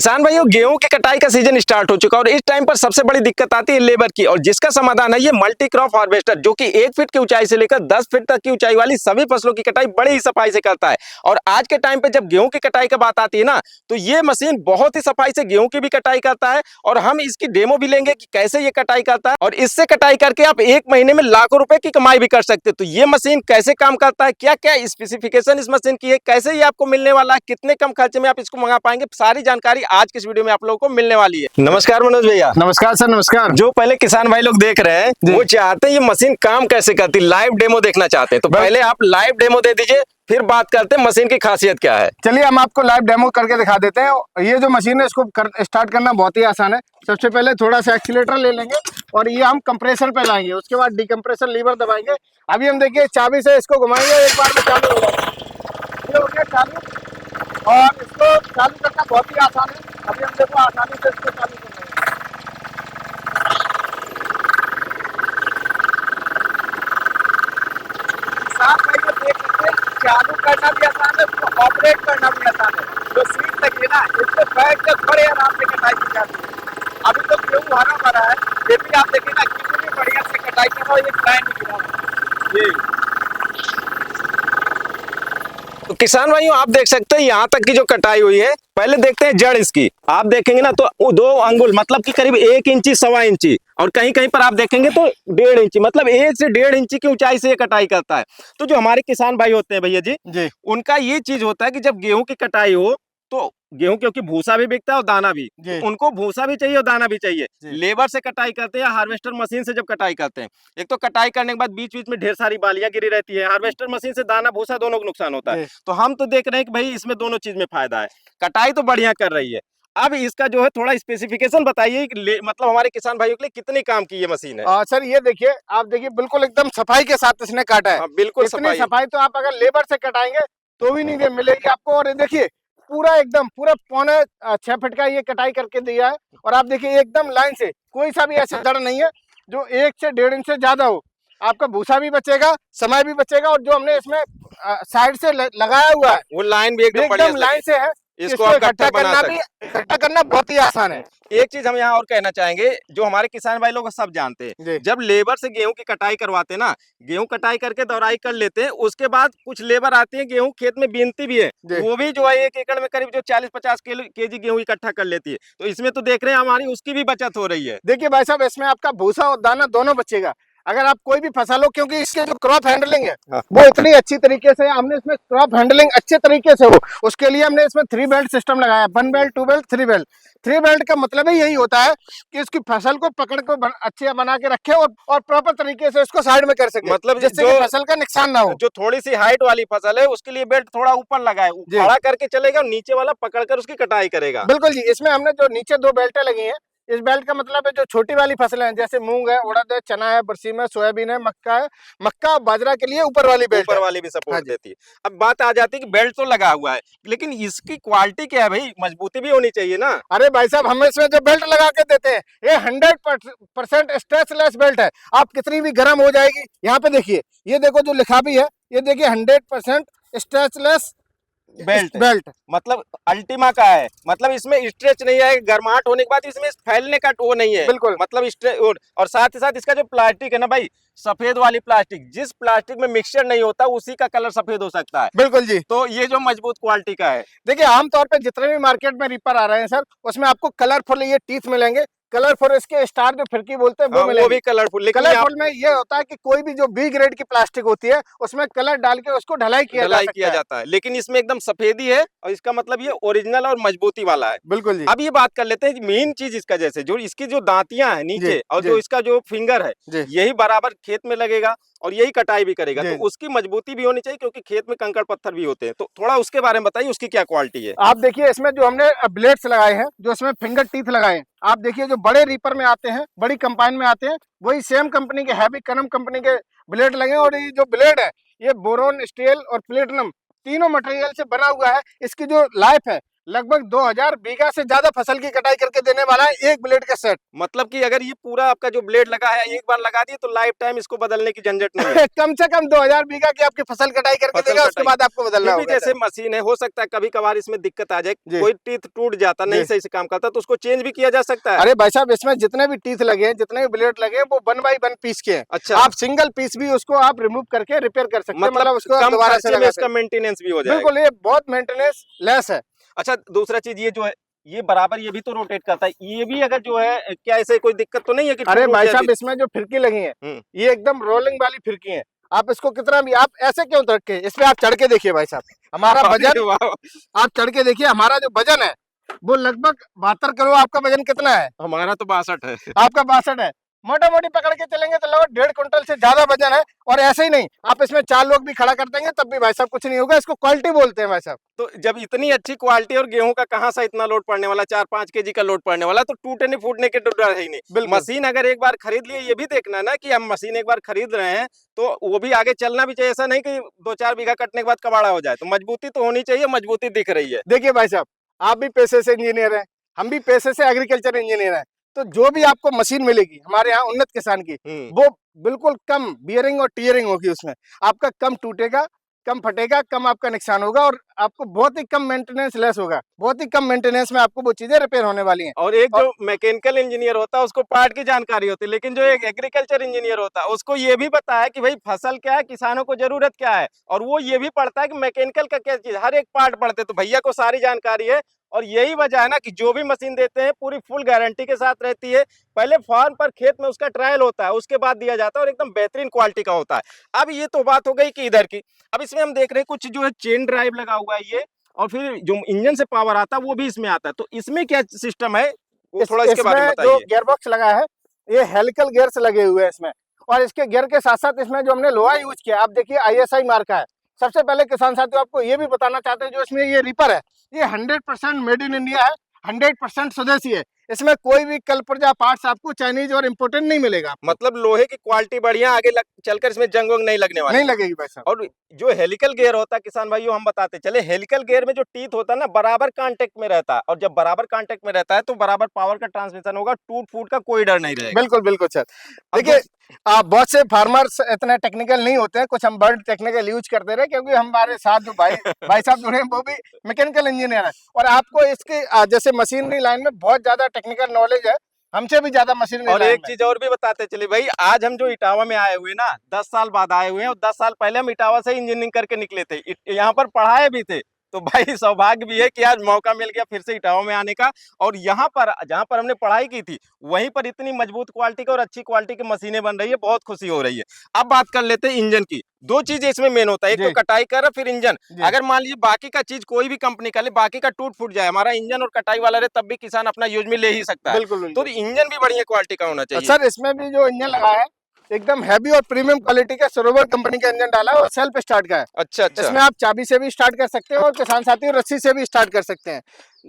किसान भाइयों, गेहूं की कटाई का सीजन स्टार्ट हो चुका है और इस टाइम पर सबसे बड़ी दिक्कत आती है लेबर की। और जिसका समाधान है ये मल्टी क्रॉप हार्वेस्टर, जो कि 1 फीट की ऊंचाई से लेकर 10 फीट तक की ऊंचाई वाली सभी फसलों की कटाई बड़ी ही सफाई से करता है। और आज के टाइम पे जब गेहूं की कटाई का बात आती है ना, तो ये मशीन बहुत ही सफाई से गेहूं की भी कटाई करता है। और हम इसकी डेमो भी लेंगे कि कैसे ये कटाई करता है, और इससे कटाई करके आप 1 महीने में लाखों रुपए की कमाई भी कर सकते हैं। तो ये मशीन कैसे काम करता है, क्या क्या स्पेसिफिकेशन इस मशीन की है, कैसे ये आपको मिलने वाला है, कितने कम खर्चे में आप इसको मंगा पाएंगे, सारी जानकारी आज के इस वीडियो में आप लोगों को मिलने वाली है। नमस्कार मनोज भैया। नमस्कार सर, नमस्कार। जो पहले किसान भाई लोग देख रहे हैं वो चाहते हैं ये मशीन काम कैसे करती है, लाइव डेमो देखना चाहते हैं। तो पहले आप लाइव डेमो दे दीजिए, फिर बात करते हैं मशीन की खासियत क्या है। चलिए हम आपको लाइव डेमो करके दिखा देते हैं। ये जो मशीन है इसको स्टार्ट करना बहुत ही आसान है। सबसे पहले थोड़ा सा एक्सीलेटर ले लेंगे और ये हम कंप्रेसर पे लाएंगे, उसके बाद डिकम्प्रेसर लीवर दबाएंगे। अभी हम देखिए चाबी से इसको घुमाएंगे, एक बार में चालू हो जाएगा। ये हो गया चालू, और इसको चालू करना बहुत ही आसान है। अभी हम देखो आसानी से इसको चालू कर लेंगे। साथ में ये देख सकते हैं, चालू करना भी आसान है, उसको ऑपरेट करना भी आसान है। जो सीट लगी है ना, इसको बैठ कर बड़े आराम से कटाई की जाती है। अभी तो गेहूं हरा भरा है, ये भी आप देखिए ना कितनी बढ़िया से कटाई कर रहा है, ये ग्राइंड नहीं गिरा है ये। तो किसान भाइयों, आप देख सकते हैं यहाँ तक की जो कटाई हुई है। पहले देखते हैं जड़ इसकी। आप देखेंगे ना तो 2 अंगुल मतलब कि करीब 1 इंची, 1.25 इंची, और कहीं कहीं पर आप देखेंगे तो 1.5 इंची, मतलब 1 से 1.5 इंची की ऊंचाई से ये कटाई करता है। तो जो हमारे किसान भाई होते हैं भैया जी, उनका ये चीज होता है कि जब गेहूं की कटाई हो तो गेहूं, क्योंकि भूसा भी बिकता है और दाना भी, तो उनको भूसा भी चाहिए और दाना भी चाहिए। लेबर से कटाई करते हैं या हार्वेस्टर मशीन से जब कटाई करते हैं, एक तो कटाई करने के बाद बीच बीच में ढेर सारी बालियां गिरी रहती है। हार्वेस्टर मशीन से दाना भूसा दोनों को नुकसान होता है। तो हम तो देख रहे हैं कि भाई इसमें दोनों चीज में फायदा है। कटाई तो बढ़िया कर रही है। अब इसका जो है थोड़ा स्पेसिफिकेशन बताइए कि मतलब हमारे किसान भाइयों के लिए कितनी काम की ये मशीन है। सर ये देखिए, आप देखिए बिल्कुल एकदम सफाई के साथ इसने काटा है। बिल्कुल इतनी सफाई तो आप अगर लेबर से कटाएंगे तो भी नहीं मिलेगी आपको। और देखिए पूरा एकदम पूरा 6.25 फीट का ये कटाई करके दिया है। और आप देखिए एकदम लाइन से, कोई सा भी ऐसे जड़ नहीं है जो 1 से 1.5 इंच से ज्यादा हो। आपका भूसा भी बचेगा, समय भी बचेगा, और जो हमने इसमें साइड से लगाया हुआ है वो लाइन भी एकदम लाइन से है। इसको इकट्ठा करना बहुत ही आसान है। एक चीज हम यहाँ और कहना चाहेंगे, जो हमारे किसान भाई लोग सब जानते हैं, जब लेबर से गेहूं की कटाई करवाते हैं ना, गेहूं कटाई करके दौराई कर लेते हैं, उसके बाद कुछ लेबर आती है गेहूं खेत में बीनती भी है, वो भी जो है 1 एकड़ में करीब जो 40-50 केजी गेहूं इकट्ठा कर लेती है। तो इसमें तो देख रहे हैं हमारी उसकी भी बचत हो रही है। देखिए भाई साहब, इसमें आपका भूसा और दाना दोनों बचेगा अगर आप कोई भी फसल हो, क्योंकि इसके जो क्रॉप हैंडलिंग है वो इतनी अच्छी तरीके से, हमने इसमें क्रॉप हैंडलिंग अच्छे तरीके से हो, उसके लिए हमने इसमें 3 बेल्ट सिस्टम लगाया। 1 बेल्ट, 2 बेल्ट, 3 बेल्ट। 3 बेल्ट का मतलब ही यही होता है कि इसकी फसल को पकड़ को अच्छे बना के रखे और प्रॉपर तरीके से इसको साइड में कर सके, मतलब जिससे फसल का नुकसान ना हो। जो थोड़ी सी हाइट वाली फसल है उसके लिए बेल्ट थोड़ा ऊपर लगाए, खड़ा करके चलेगा और नीचे वाला पकड़कर उसकी कटाई करेगा। बिल्कुल जी। इसमें हमने जो नीचे 2 बेल्टें लगी है, इस बेल्ट का मतलब है जो छोटी वाली फसलें हैं, जैसे मूंग है, उड़द है, चना है, बरसीम है, सोयाबीन है, मक्का है, मक्का और बाजरा के लिए ऊपर वाली बेल्ट, ऊपर वाली भी सपोर्ट देती है। अब बात आ जाती है कि बेल्ट तो लगा हुआ है, लेकिन इसकी क्वालिटी क्या है भाई, मजबूती भी होनी चाहिए ना। अरे भाई साहब, हम इसमें जो बेल्ट लगा के देते हैं ये 100% स्ट्रेचलेस बेल्ट है। आप कितनी भी गर्म हो जाएगी। यहाँ पे देखिए, ये देखो जो लिखा भी है, ये देखिए 100% स्ट्रेचलेस बेल्ट मतलब अल्टीमा का है, मतलब इसमें स्ट्रेच नहीं है, गर्माहट होने के बाद इसमें फैलने का वो नहीं है, बिल्कुल मतलब और साथ ही साथ इसका जो प्लास्टिक है ना भाई, सफेद वाली प्लास्टिक, जिस प्लास्टिक में मिक्सचर नहीं होता उसी का कलर सफेद हो सकता है। बिल्कुल जी। तो ये जो मजबूत क्वालिटी का है। देखिए आमतौर पे जितने भी मार्केट में रीपर आ रहे हैं सर, उसमें आपको कलरफुल ये टीथ मिलेंगे, कलरफुल इसके स्टार जो फिरकी बोलते हैं वो भी कलरफुल। कलरफुल में ये होता है कि कोई भी जो बी ग्रेड की प्लास्टिक होती है उसमें कलर डाल के उसको ढलाई किया जाता है, लेकिन इसमें एकदम सफेदी है और इसका मतलब ये ओरिजिनल और मजबूती वाला है। बिल्कुल जी। अब ये बात कर लेते हैं मेन चीज इसका, जैसे जो इसकी जो दांतियां है नीचे और जो इसका जो फिंगर है, यही बराबर खेत में लगेगा और यही कटाई भी करेगा, तो उसकी मजबूती भी होनी चाहिए, क्योंकि खेत में कंकड़ पत्थर भी होते हैं। तो थोड़ा उसके बारे में बताइए, उसकी क्या क्वालिटी है। आप देखिए इसमें जो हमने ब्लेड्स लगाए हैं, जो इसमें फिंगर टीथ लगाए हैं, आप देखिए जो बड़े रीपर में आते हैं, बड़ी कंपाइन में आते हैं, वही सेम कंपनी के हैवी कनम कंपनी के ब्लेड लगे। और ये जो ब्लेड है ये बोरोन, स्टील और प्लेटिनम तीनों मटेरियल से बना हुआ है। इसकी जो लाइफ है, लगभग 2000 बीघा से ज्यादा फसल की कटाई करके देने वाला है एक ब्लेड का सेट। मतलब कि अगर ये पूरा आपका जो ब्लेड लगा है एक बार लगा दिए तो लाइफ टाइम इसको बदलने की झंझट नहीं है। कम से कम 2000 बीघा की आपकी फसल कटाई करके फसल देगा, उसके कटाई। बाद आपको बदलना फिर भी होगा। जैसे मशीन है, हो सकता है कभी कभार इसमें दिक्कत आ जाए, जी। कोई टीथ टूट जाता, नहीं जी। सही से काम करता, तो उसको चेंज भी किया जा सकता है। अरे भाई साहब, इसमें जितने भी टीथ लगे हैं, जितने भी ब्लेड लगे हैं, वो 1 बाई 1 पीस के हैं। अच्छा। आप सिंगल पीस भी उसको आप रिमूव करके रिपेयर कर सकते हैं, मतलब उसको आप कम दोबारा से खर्चे में लगा इसका सकते मेंटेनेंस भी हो हैं। जाएगा। बिल्कुल, ये बहुत मेंटेनेंस लेस है। अच्छा, दूसरा चीज ये जो है, ये बराबर ये भी तो रोटेट करता है, ये भी अगर जो है, क्या ऐसे कोई दिक्कत तो नहीं है कि अरे टूट भाई जाए? साहब, इसमें जो फिरकी लगी है, हम्म। ये एकदम रोलिंग वाली फिरकी है। आप इसको कितना भी, आप ऐसे क्यों रखे, इस पे आप चढ़ के देखिए भाई साहब, हमारा अरे वजन, वाह, आप चढ़ के देखिए, हमारा जो वजन है वो लगभग 72 किलो। आपका वजन कितना है? हमारा तो 62 है। आपका 62 है। मोटा मोटी पकड़ के चलेंगे तो लगभग 1.5 क्विंटल से ज्यादा वजन है। और ऐसे ही नहीं, आप इसमें 4 लोग भी खड़ा कर देंगे तब भी भाई साहब कुछ नहीं होगा। इसको क्वालिटी बोलते हैं भाई साहब। तो जब इतनी अच्छी क्वालिटी और गेहूं का कहाँ से इतना लोड पड़ने वाला, 4-5 केजी का लोड पड़ने वाला, तो टूटने फूटने के तो डर है ही नहीं। बिल्कुल। मशीन अगर एक बार खरीद लिए, ये भी देखना है ना कि हम मशीन एक बार खरीद रहे हैं तो वो भी आगे चलना भी चाहिए। ऐसा नहीं कि 2-4 बीघा कटने के बाद कबाड़ा हो जाए, तो मजबूती तो होनी चाहिए, मजबूती दिख रही है। देखिए भाई साहब, आप भी पेशे से इंजीनियर हैं, हम भी पेशे से एग्रीकल्चर इंजीनियर हैं। तो जो भी आपको मशीन मिलेगी हमारे यहाँ उन्नत किसान की, वो बिल्कुल कम बियरिंग और टीयरिंग होगी। उसमें आपका कम टूटेगा, कम फटेगा, कम आपका नुकसान होगा और आपको बहुत ही कम मेंटेनेंस लेस होगा। बहुत ही कम मेंटेनेंस में आपको वो चीजें रिपेयर होने वाली हैं। और एक जो मैकेनिकल इंजीनियर होता है उसको पार्ट की जानकारी होती है, लेकिन जो एक एग्रीकल्चर इंजीनियर होता है उसको ये भी पता है कि भाई फसल क्या है, किसानों को जरूरत क्या है, और वो ये भी पढ़ता है कि मैकेनिकल का क्या चीज, हर एक पार्ट पढ़ते। तो भैया को सारी जानकारी है, और यही वजह है ना कि जो भी मशीन देते हैं पूरी फुल गारंटी के साथ रहती है। पहले फार्म पर खेत में उसका ट्रायल होता है, उसके बाद दिया जाता है, और एकदम बेहतरीन क्वालिटी का होता है। अब ये तो बात हो गई कि इधर की, अब इसमें हम देख रहे हैं कुछ जो है चेन ड्राइव लगा हुआ है ये, और फिर जो इंजन से पावर आता है वो भी इसमें आता है। तो इसमें क्या सिस्टम है, वो थोड़ा इसके बारे में जो बताइए। गियर बॉक्स लगा है, ये हेलिकल गियर्स लगे हुए हैं इसमें। और इसके गियर के साथ साथ इसमें जो हमने लोहा यूज किया, आप देखिए ISI मार्का है। सबसे पहले किसान साथियों आपको ये भी बताना चाहते हैं, जो इसमें ये रीपर है, ये 100% मेड इन इंडिया है, 100% स्वदेशी है। इसमें कोई भी कलपुर्जा पार्ट्स आपको चाइनीज और इम्पोर्टेंट नहीं मिलेगा। मतलब लोहे की क्वालिटी बढ़िया, आगे चलकर इसमें जंग वंग नहीं लगने वाली। नहीं लगेगी भाई साहब। और जो हेलिकल गियर होता है किसान भाइयों, हम बताते चले, हेलिकल गियर में जो टीथ होता है ना, बराबर कांटेक्ट में रहता है, और जब बराबर कांटेक्ट में रहता है तो बराबर पावर का ट्रांसमिशन होगा, टूट फूट का कोई डर नहीं रहेगा। बिल्कुल बिल्कुल सर। देखिए, बहुत से फार्मर्स इतने टेक्निकल नहीं होते हैं, कुछ हम बर्ड टेक्निकल यूज करते रहे, क्योंकि हमारे साथ जो भाई साहब जुड़े हैं वो भी मैकेनिकल इंजीनियर है। और आपको इसके जैसे मशीनरी लाइन में बहुत ज्यादा टेक्निकल नॉलेज है, हमसे भी ज्यादा मशीनरी। और एक चीज और भी बताते चले भाई, आज हम जो इटावा में आए हुए ना, 10 साल बाद आए हुए हैं, और 10 साल पहले हम इटावा से इंजीनियरिंग करके निकले थे, यहाँ पर पढ़ाए भी थे। तो भाई सौभाग्य भी है कि आज मौका मिल गया फिर से इटावा में आने का, और यहाँ पर जहाँ पर हमने पढ़ाई की थी वहीं पर इतनी मजबूत क्वालिटी का और अच्छी क्वालिटी की मशीनें बन रही है, बहुत खुशी हो रही है। अब बात कर लेते हैं इंजन की। दो चीजें इसमें मेन होता है, एक तो कटाई कर, फिर इंजन। अगर मान लीजिए बाकी का चीज कोई भी कंपनी का ले, बाकी का टूट फूट जाए, हमारा इंजन और कटाई वाला रहे, तब भी किसान अपना यूज में ले ही सकता है। बिल्कुल। तो इंजन भी बढ़िया क्वालिटी का होना चाहिए। सर, इसमें भी जो इंजन लगा है एकदम हैवी और प्रीमियम क्वालिटी का सरोवर कंपनी का इंजन डाला है, और सेल्फ स्टार्ट का है। अच्छा अच्छा। इसमें आप चाबी से भी स्टार्ट कर सकते हैं और किसान साथियों रस्सी से भी स्टार्ट कर सकते हैं,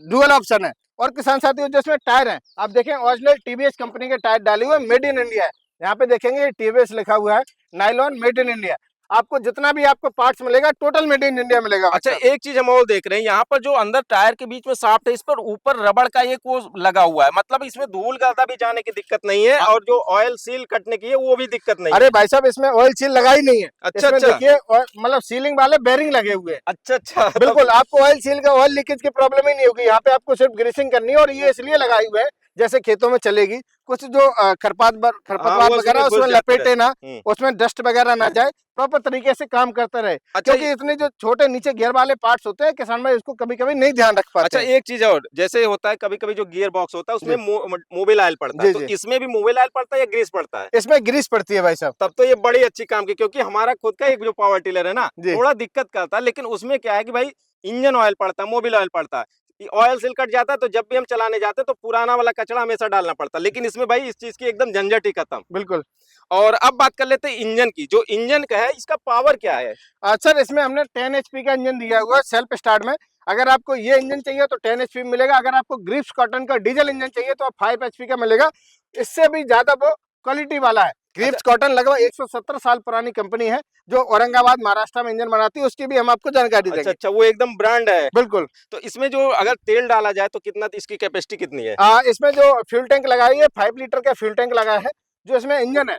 डुअल ऑप्शन है। और किसान साथियों जिसमें टायर है, आप देखें ओरिजिनल TVS कंपनी के टायर डाले हुए, मेड इन इंडिया है। यहाँ पे देखेंगे TVS लिखा हुआ है, नाइलॉन मेड इन इंडिया। आपको जितना भी आपको पार्ट्स मिलेगा टोटल मेड इन इंडिया मिलेगा। अच्छा, एक चीज हम और देख रहे हैं, यहाँ पर जो अंदर टायर के बीच में शाफ्ट है, इस पर ऊपर रबड़ का एक वो लगा हुआ है, मतलब इसमें धूल गर्दा भी जाने की दिक्कत नहीं है, और जो ऑयल सील कटने की है वो भी दिक्कत नहीं है। अरे भाई साहब, इसमें ऑयल सील लगा ही नहीं है। अच्छा इसमें अच्छा। देखिए, मतलब सीलिंग वाले बेरिंग लगे हुए हैं। अच्छा अच्छा। बिल्कुल, आपको ऑयल सील का ऑयल लीकेज की प्रॉब्लम ही नहीं होगी। यहाँ पे आपको सिर्फ ग्रीसिंग करनी है, और ये इसलिए लगाई हुए है जैसे खेतों में चलेगी, कुछ जो खरपतवार वगैरह उसमें लपेटे ना, उसमें डस्ट वगैरह ना जाए, प्रॉपर तरीके से काम करते रहे। अच्छा, क्योंकि इतने जो छोटे नीचे गियर वाले पार्ट्स होते हैं, किसान भाई उसको कभी कभी नहीं ध्यान रख पाते। अच्छा, एक चीज और, जैसे होता है कभी कभी जो गियर बॉक्स होता है उसमें मोबिल ऑयल पड़ता है, तो इसमें भी मोबिल ऑयल पड़ता है या ग्रीस पड़ता है? इसमें ग्रीस पड़ती है भाई साहब। तब तो ये बड़ी अच्छी काम की, क्योंकि हमारा खुद का एक जो पावर टिलर है ना, थोड़ा दिक्कत करता है, लेकिन उसमें क्या है कि भाई इंजन ऑयल पड़ता है, मोबिल ऑयल पड़ता है, ऑयल सील कट जाता है तो जब भी हम चलाने जाते हैं तो पुराना वाला कचरा हमेशा डालना पड़ता है, लेकिन इसमें भाई इस चीज की एकदम झंझट ही खत्म। बिल्कुल। और अब बात कर लेते हैं इंजन की। जो इंजन का है इसका पावर क्या है? सर, इसमें हमने 10 HP का इंजन दिया हुआ है सेल्फ स्टार्ट में। अगर आपको ये इंजन चाहिए तो 10 HP मिलेगा। अगर आपको ग्रिप्स कॉटन का डीजल इंजन चाहिए तो 5 HP का मिलेगा। इससे भी ज्यादा वो क्वालिटी वाला है। ग्रिप्स कॉटन लगभग 170 साल पुरानी कंपनी है जो औरंगाबाद महाराष्ट्र में इंजन बनाती है, उसकी भी हम आपको जानकारी अच्छा देंगे। अच्छा, वो एकदम ब्रांड है। बिल्कुल। तो इसमें जो अगर तेल डाला जाए तो कितना, इसकी कैपेसिटी कितनी है? इसमें जो फ्यूल टैंक लगाई है 5 लीटर का फ्यूल टैंक लगा है। जो इसमें इंजन है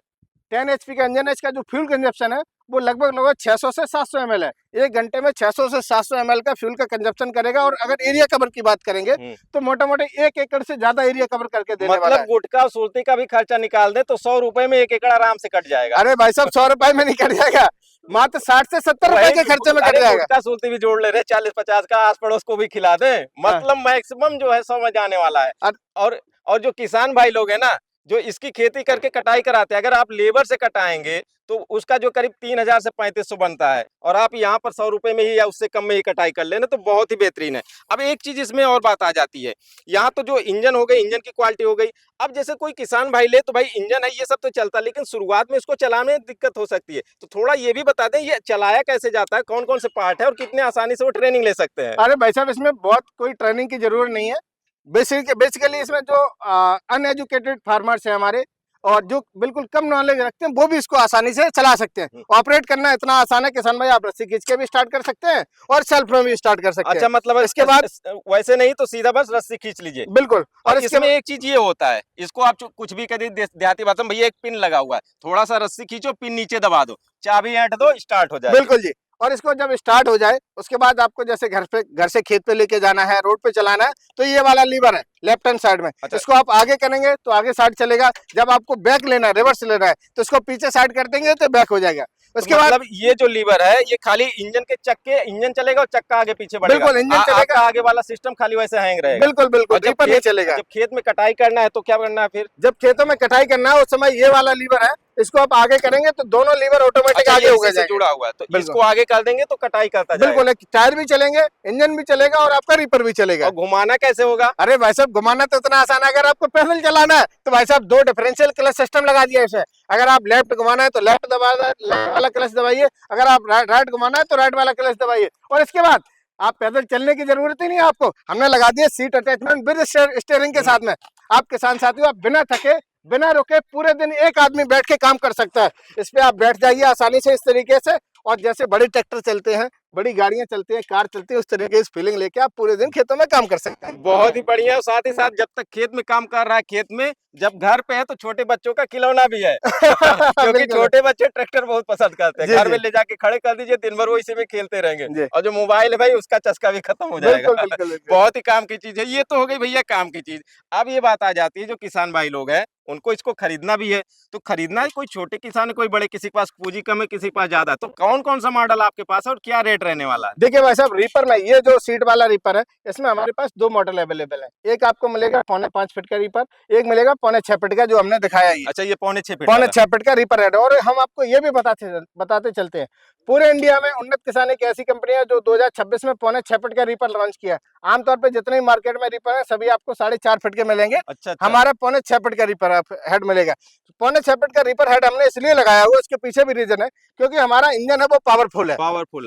10 एचपी का इंजन है। इसका जो फ्यूल कंजप्शन है वो लगभग 600 से 700 ml है। 1 घंटे में 600 से 700 ml का फ्यूल का कंजप्शन करेगा। और अगर एरिया कवर की बात करेंगे तो मोटा मोटी 1 एकड़ से ज्यादा एरिया कवर करके देने वाला है। मतलब गुटखा सुरती का भी खर्चा निकाल दे तो 100 रुपए में 1 एकड़ आराम से कट जाएगा। अरे भाई साहब 100 रुपए में नहीं कट जाएगा, मात्र 60 से 70 रुपए के खर्चे में कट जाएगा। गुटखा सुरती भी जोड़ ले रहे, 40-50 का आस पड़ोस को भी खिला दे, मतलब मैक्सिमम जो है 100 में जाने वाला है। और जो किसान भाई लोग है ना, जो इसकी खेती करके कटाई कराते हैं, अगर आप लेबर से कटाएंगे तो उसका जो करीब 3000 से 3500 बनता है, और आप यहाँ पर 100 रुपए में ही या उससे कम में ही कटाई कर लेना, तो बहुत ही बेहतरीन है। अब एक चीज इसमें और बात आ जाती है, यहाँ तो जो इंजन हो गई, इंजन की क्वालिटी हो गई। अब जैसे कोई किसान भाई ले तो भाई इंजन है ये सब तो चलता, लेकिन शुरुआत में इसको चलाने में दिक्कत हो सकती है, तो थोड़ा ये भी बता दें ये चलाया कैसे जाता है, कौन कौन से पार्ट है और कितने आसानी से वो ट्रेनिंग ले सकते हैं? अरे भाई साहब इसमें बहुत कोई ट्रेनिंग की जरूरत नहीं है। बेसिकली इसमें जो अनएजुकेटेड फार्मर्स है हमारे, और जो बिल्कुल कम नॉलेज रखते हैं, वो भी इसको आसानी से चला सकते हैं। ऑपरेट करना इतना आसान है किसान भाई, आप रस्सी खींच के भी स्टार्ट कर सकते हैं और सेल्फ में भी स्टार्ट कर सकते हैं। अच्छा, मतलब इसके बाद वैसे नहीं तो सीधा बस रस्सी खींच लीजिए। बिल्कुल। और इसमें एक चीज ये होता है, इसको आप कुछ भी कभी देहाती भाषा में, भैया एक पिन लगा हुआ है, थोड़ा सा रस्सी खींचो, पिन नीचे दबा दो, चाबी ऐंठ दो, स्टार्ट हो जाए। बिल्कुल जी। और इसको जब स्टार्ट हो जाए उसके बाद आपको जैसे घर से खेत पे लेके जाना है, रोड पे चलाना है, तो ये वाला लीवर है लेफ्ट हैंड साइड में। अच्छा। इसको आप आगे करेंगे तो आगे साइड चलेगा। जब आपको बैक लेना है, रिवर्स लेना है, तो इसको पीछे साइड कर देंगे तो बैक हो जाएगा। उसके बाद मतलब ये जो लीवर है ये खाली इंजन के चक्के, इंजन चलेगा और चक्का आगे पीछे बढ़ेगा। बिल्कुल, इंजन चलेगा, आगे वाला सिस्टम खाली वैसे हैंग रहेगा। बिल्कुल बिल्कुल, जब रीपर नहीं चलेगा। जब खेत में कटाई करना है तो क्या करना है फिर? जब खेतों में कटाई करना है उस समय ये वाला लीवर है, इसको आप आगे करेंगे तो दोनों लीवर ऑटोमेटिक आगे हो गए, जुड़ा हुआ है, तो इसको आगे कर देंगे तो कटाई करता जाएगा। बिल्कुल, टायर भी चलेंगे, इंजन भी चलेगा और आपका रीपर भी चलेगा। और घुमाना कैसे होगा? अरे भाई साहब घुमाना तो इतना आसान है। अगर आपको पैदल चलाना है तो भाई साहब 2 डिफरेंशियल क्लच सिस्टम लगा दिया है। अगर आप लेफ्ट घुमाना है तो लेफ्ट वाला क्लच दबाइए, अगर आप राइट घुमाना है तो राइट वाला क्लच दबाइए। और इसके बाद आप पैदल चलने की जरूरत ही नहीं है आपको, हमने लगा दिया सीट अटैचमेंट विद स्टीयरिंग के साथ में। आप किसान साथियों, आप बिना थके बिना रुके पूरे दिन एक आदमी बैठ के काम कर सकता है। इस पे आप बैठ जाइए आसानी से इस तरीके से, और जैसे बड़े ट्रैक्टर चलते हैं, बड़ी गाड़ियां चलती हैं, कार चलती है, उस तरीके की फीलिंग लेके आप पूरे दिन खेतों में काम कर सकते हैं। बहुत ही बढ़िया। और साथ ही साथ जब तक खेत में काम कर रहा है, खेत में जब घर पे है तो छोटे बच्चों का खिलौना भी है क्योंकि छोटे बच्चे ट्रैक्टर बहुत पसंद करते हैं। घर में ले जाके खड़े कर दीजिए, दिन भर वो इसी में खेलते रहेंगे, और जो मोबाइल है भाई उसका चस्का भी खत्म हो जाएगा। बहुत ही काम की चीज है। ये तो हो गई भैया काम की चीज। अब ये बात आ जाती है जो किसान भाई लोग हैं उनको इसको खरीदना भी है, तो खरीदना है, कोई छोटे किसान है, कोई बड़े, किसी के पास पूंजी कम है, किसी के पास ज्यादा है, तो कौन कौन सा मॉडल आपके पास है और क्या रेट रहने वाला है? देखिए भाई साहब, रीपर में ये जो सीट वाला रीपर है, इसमें हमारे पास 2 मॉडल अवेलेबल है। एक आपको मिलेगा 4.5 फीट का रीपर, एक मिलेगा 6.5 फीट का जो हमने दिखाया है। अच्छा, ये 6.5 फीट 6.5 फीट का रीपर है। और हम आपको ये भी बताते चलते हैं, पूरे इंडिया में उन्नत किसान एक ऐसी कंपनी है जो 2026 में 6.5 फीट का रीपर लॉन्च किया है। आमतौर पर जितने मार्केट में रीपर है सभी आपको 4.5 फीट के मिलेंगे। अच्छा। हमारा 6.5 फीट का रीपर हेड मिलेगा। 6.5 फीट का रीपर हेड हमने इसलिए लगाया हुआ, इसके पीछे भी रीजन है, क्योंकि हमारा इंजन है वो पावरफुल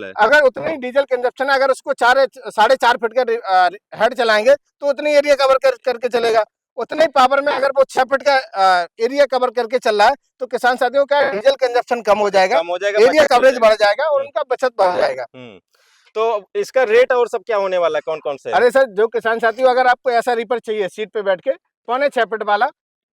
है। अगर उतनी डीजल कंजप्शन है, अगर उसको 4.5 फीट का हेड चलाएंगे तो उतनी एरिया कवर करके चलेगा। उतने पावर में अगर वो 6 फीट का एरिया कवर करके चल रहा है तो किसान साथियों का डीजल कंजप्शन कम हो जाएगा, एरिया कवरेज बढ़ जाएगा और उनका बचत बढ़ जाएगा। तो इसका रेट और सब क्या होने वाला है, कौन कौन से? अरे सर, जो किसान साथियों अगर आपको ऐसा रीपर चाहिए सीट पे बैठ के 6.5 फीट वाला,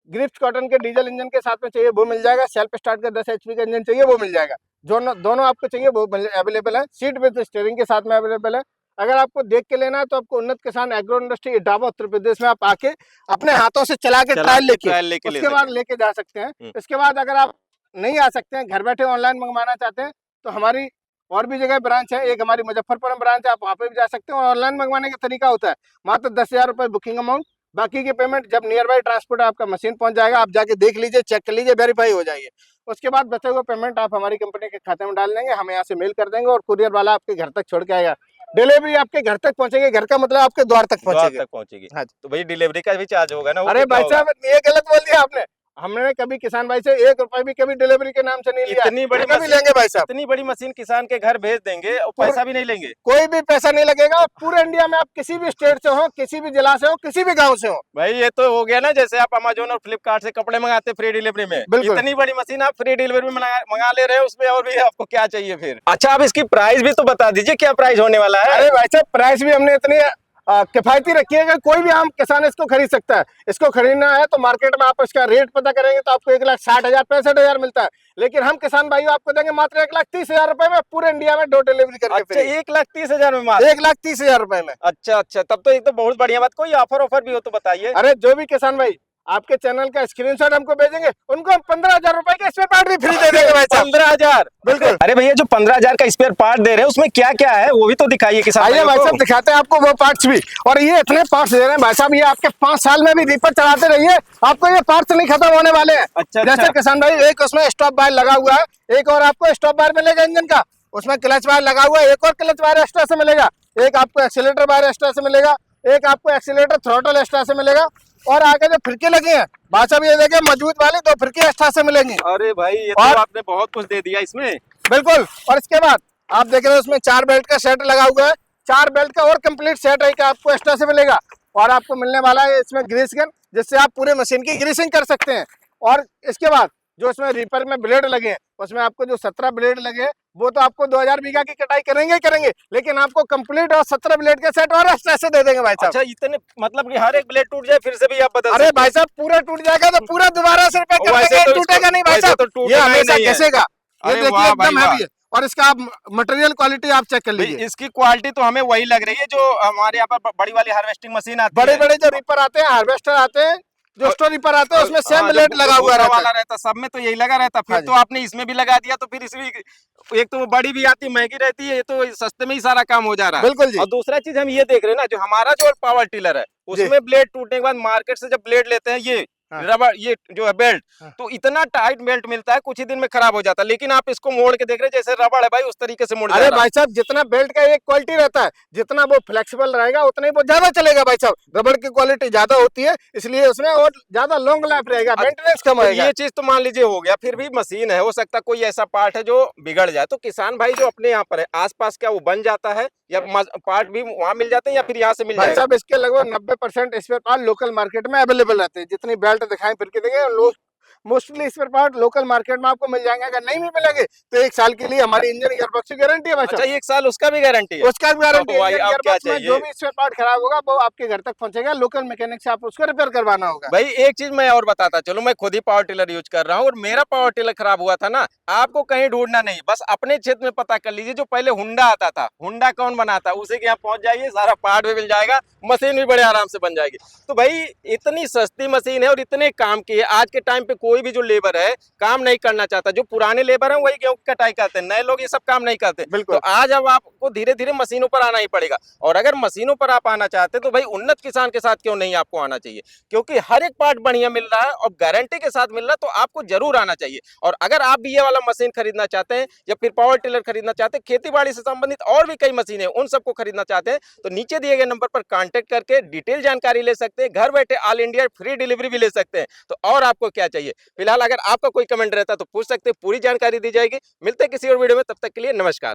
ग्रिप्स कॉटन के डीजल इंजन के साथ में चाहिए वो मिल जाएगा। सेल्फ स्टार्ट का 10 HP का इंजन चाहिए वो मिल जाएगा। दोनों आपको चाहिए वो अवेलेबल है। सीट विद स्टीयरिंग के साथ में अवेलेबल है। अगर आपको देख के लेना है तो आपको उन्नत किसान एग्रो इंडस्ट्री इटावा उत्तर प्रदेश में आप आके अपने हाथों से चला के ट्रायल लेके उसके बाद लेके जा सकते हैं। इसके बाद अगर आप नहीं आ सकते हैं, घर बैठे ऑनलाइन मंगवाना चाहते हैं, तो हमारी और भी जगह ब्रांच है। एक हमारी मुजफ्फरपुर में ब्रांच है, आप वहाँ पे भी जा सकते हैं। और ऑनलाइन मंगवाने का तरीका होता है मात्र 10,000 रुपए बुकिंग अमाउंट, बाकी की पेमेंट जब नियर बाई ट्रांसपोर्ट आपका मशीन पहुंच जाएगा, आप जाके देख लीजिए, चेक कर लीजिए, वेरीफाई हो जाइए। उसके बाद बचे हुए पेमेंट आप हमारी कंपनी के खाते में डाल देंगे, हम यहाँ से मेल कर देंगे और कुरियर वाला आपके घर तक छोड़ के आएगा। डिलीवरी आपके घर तक पहुंचेगी, घर का मतलब आपके द्वार तक पहुंचेगी। हाँ, तो भाई डिलीवरी का भी चार्ज होगा ना? अरे भाई साहब, ये गलत बोल दिया आपने। हमने कभी किसान भाई से 1 रुपए भी कभी डिलीवरी के नाम से नहीं लिया। इतनी बड़ी कभी लेंगे भाई साहब, इतनी बड़ी मशीन किसान के घर भेज देंगे और पैसा भी नहीं लेंगे। कोई भी पैसा नहीं लगेगा। पूरे इंडिया में आप किसी भी स्टेट से हो, किसी भी जिला से हो, किसी भी गांव से हो। भाई ये तो हो गया ना, जैसे आप अमेजोन और फ्लिपकार्ट से कपड़े मंगाते फ्री डिलीवरी में, बिल्कुल। इतनी बड़ी मशीन आप फ्री डिलीवरी में मंगा ले रहे हो, उसमें और भी आपको क्या चाहिए फिर। अच्छा, आप इसकी प्राइस भी तो बता दीजिए, क्या प्राइस होने वाला है। अरे भाई साहब, प्राइस भी हमने इतनी किफायती रखी है कि कोई भी आम किसान इसको खरीद सकता है। इसको खरीदना है तो मार्केट में आप इसका रेट पता करेंगे तो आपको 1,60,000 65,000 मिलता है, लेकिन हम किसान भाइयों आपको देंगे मात्र 1,30,000 रुपए में, पूरे इंडिया में डोर डिलीवरी करके। अच्छा, 1,30,000 में मात्र? 1,30,000 रुपए में। अच्छा अच्छा, तब तो ये तो बहुत बढ़िया बात। कोई ऑफर भी हो तो बताइए। अरे जो भी किसान भाई आपके चैनल का स्क्रीनशॉट हमको भेजेंगे, उनको हम 15,000 रुपए का स्पेयर पार्ट भी फ्री दे देंगे भाई साहब। 15,000? बिल्कुल। अरे भैया, जो 15,000 का स्पेयर पार्ट दे रहे हैं उसमें क्या क्या है वो भी तो दिखाइए किसान आइए भाई भाइयों साहब, को। दिखाते हैं आपको वो पार्ट्स भी। और ये इतने पार्ट्स दे रहे हैं भाई साहब, ये आपके 5 साल में भी रीपर चलाते रहिए, आपको ये पार्ट्स नहीं खत्म होने वाले हैं। अच्छा, जैसे अच्छा। किसान भाई, एक उसमें स्टॉप बार लगा हुआ है, एक और आपको स्टॉप बार मिलेगा इंजन का, उसमें क्लच बार लगा हुआ है, एक और क्लच बार एक्स्ट्रा से मिलेगा, एक आपको एक्सीलेटर बार एक्स्ट्रा से मिलेगा, एक आपको एक्सीलेटर थ्रॉटल एक्स्ट्रा से मिलेगा, और आगे जो फिरके लगे हैं भाई साहब, ये देखिए मजबूत वाली 2 फिरके एक्स्ट्रा से मिलेंगी। अरे भाई, ये तो और आपने बहुत कुछ दे दिया इसमें। बिल्कुल। और इसके बाद आप देख रहे हैं उसमें 4 बेल्ट का सेट लगा हुआ है, 4 बेल्ट का और कंप्लीट सेट है कि आपको एक्स्ट्रा से मिलेगा। और आपको मिलने वाला है इसमें ग्रीस गन, जिससे आप पूरे मशीन की ग्रीसिंग कर सकते हैं। और इसके बाद जो इसमें रीपर में ब्लेड लगे हैं, उसमें आपको जो 17 ब्लेड लगे हैं, वो तो आपको 2000 बीघा की कटाई करेंगे, लेकिन आपको कंप्लीट और 17 ब्लेड के सेट और एक्स्ट्रा से दे देंगे भाई साहब। अच्छा, इतने मतलब कि हर एक ब्लेड टूट जाए फिर से भी आप बदल अरे सकते भाई साहब, पूरा टूट जाएगा तो पूरा दोबारा से रिपेयर कर वैसे देंगे, तो टूटेगा नहीं भाई वैसे साहब, तो ये टूटेगा ही हमेशा नहीं है। घिसेगा। ये अरे देखिए वाह भाई एकदम वाह। हैवी है। और इसका आप मटेरियल क्वालिटी आप चेक कर भाई, लीजिए। इसकी क्वालिटी तो हमें वही लग रही है जो हमारे यहाँ पर बड़ी वाली हार्वेस्टिंग मशीन आती बड़े है। बड़े जो रीपर आते हैं, हार्वेस्टर आते हैं, जो स्टोर रीपर आते हैं, उसमें सेम हाँ, ब्लेड जो लगा हुआ भूसा रहता वाला है। रहता, सब में तो यही लगा रहता। फिर हाँ तो जी। आपने इसमें भी लगा दिया, तो फिर इसमें एक तो वो बड़ी भी आती, महंगी रहती है, ये तो सस्ते में ही सारा काम हो जा रहा है। बिल्कुल जी। और दूसरा चीज हम ये देख रहे हैं ना, जो हमारा जो पावर टिलर है उसमें ब्लेड टूटने के बाद मार्केट से जब ब्लेड लेते हैं, ये हाँ। रबर, ये जो है बेल्ट, हाँ। तो इतना टाइट बेल्ट मिलता है, कुछ ही दिन में खराब हो जाता है। लेकिन आप इसको मोड़ के देख रहे हैं, जैसे रबड़ है भाई, उस तरीके से मुड़ जा अरे रहा है। भाई साहब, जितना बेल्ट का एक क्वालिटी रहता है, जितना वो फ्लेक्सिबल रहेगा उतना ही वो ज्यादा चलेगा भाई साहब। रबड़ की क्वालिटी ज्यादा होती है, इसलिए उसमें और ज्यादा लॉन्ग लाइफ रहेगा, मेंटेनेंस कम तो होगा। ये चीज तो मान लीजिए हो गया, फिर भी मशीन है, हो सकता है कोई ऐसा पार्ट है जो बिगड़ जाए, तो किसान भाई जो अपने यहाँ पर है आसपास, क्या वो बन जाता है या पार्ट भी वहाँ मिल जाते हैं या फिर यहाँ से मिल भाई जाएगा? साहब, इसके लगभग 90% स्पेयर पार्ट लोकल मार्केट में अवेलेबल रहते हैं। जितनी बेल्ट दिखाएं फिर के देंगे, लोग mostly spare part local market में आपको मिल जाएंगे। अगर नहीं भी मिलेंगे तो 1 साल के लिए हमारी इंजन गियरबॉक्स की गारंटी है भाई अच्छा, साहब। 1 साल उसका भी गारंटी है? उसका भी गारंटी है। भाई, इंजन अब क्या गियरबॉक्स में चाहिए? जो भी स्पेयर पार्ट खराब होगा वो आपके घर तक पहुंचेगा, लोकल मैकेनिक से आप उसको रिपेयर करवाना होगा। भाई, एक चीज मैं और बताता चलो, मैं खुद ही पावर टिलर यूज कर रहा हूँ और मेरा पावर टिलर खराब हुआ था ना, आपको कहीं ढूंढना नहीं, बस अपने क्षेत्र में पता कर लीजिए। जो पहले हुंडा आता था, हुंडा कौन बनाता, उसी के यहाँ पहुंच जाइए, सारा पार्ट भी मिल जाएगा, मशीन भी बड़े आराम से बन जाएगी। तो भाई, इतनी सस्ती मशीन है और इतने काम की है। आज के टाइम पे कोई भी जो लेबर है काम नहीं करना चाहता। जो पुराने लेबर हैं वही गेहूं की कटाई करते हैं, नए लोग ये सब काम नहीं करते। बिल्कुल। तो आज अब आपको धीरे धीरे मशीनों पर आना ही पड़ेगा। और अगर मशीनों पर आप आना चाहते हैं तो भाई उन्नत किसान के साथ क्यों नहीं आपको आना चाहिए, क्योंकि हर एक पार्ट बढ़िया मिल रहा है और गारंटी के साथ मिल रहा है, तो आपको जरूर आना चाहिए। और अगर आप भी ये वाला मशीन खरीदना चाहते हैं या फिर पावर टिलर खरीदना चाहते हैं, खेती बाड़ी से संबंधित और भी कई मशीनें उन सबको खरीदना चाहते हैं, तो नीचे दिए गए नंबर पर कांटेक्ट करके डिटेल जानकारी ले सकते हैं। घर बैठे ऑल इंडिया फ्री डिलीवरी भी ले सकते हैं। तो और आपको क्या चाहिए? फिलहाल अगर आपका कोई कमेंट रहता है तो पूछ सकते हैं, पूरी जानकारी दी जाएगी। मिलते हैं किसी और वीडियो में, तब तक के लिए नमस्कार।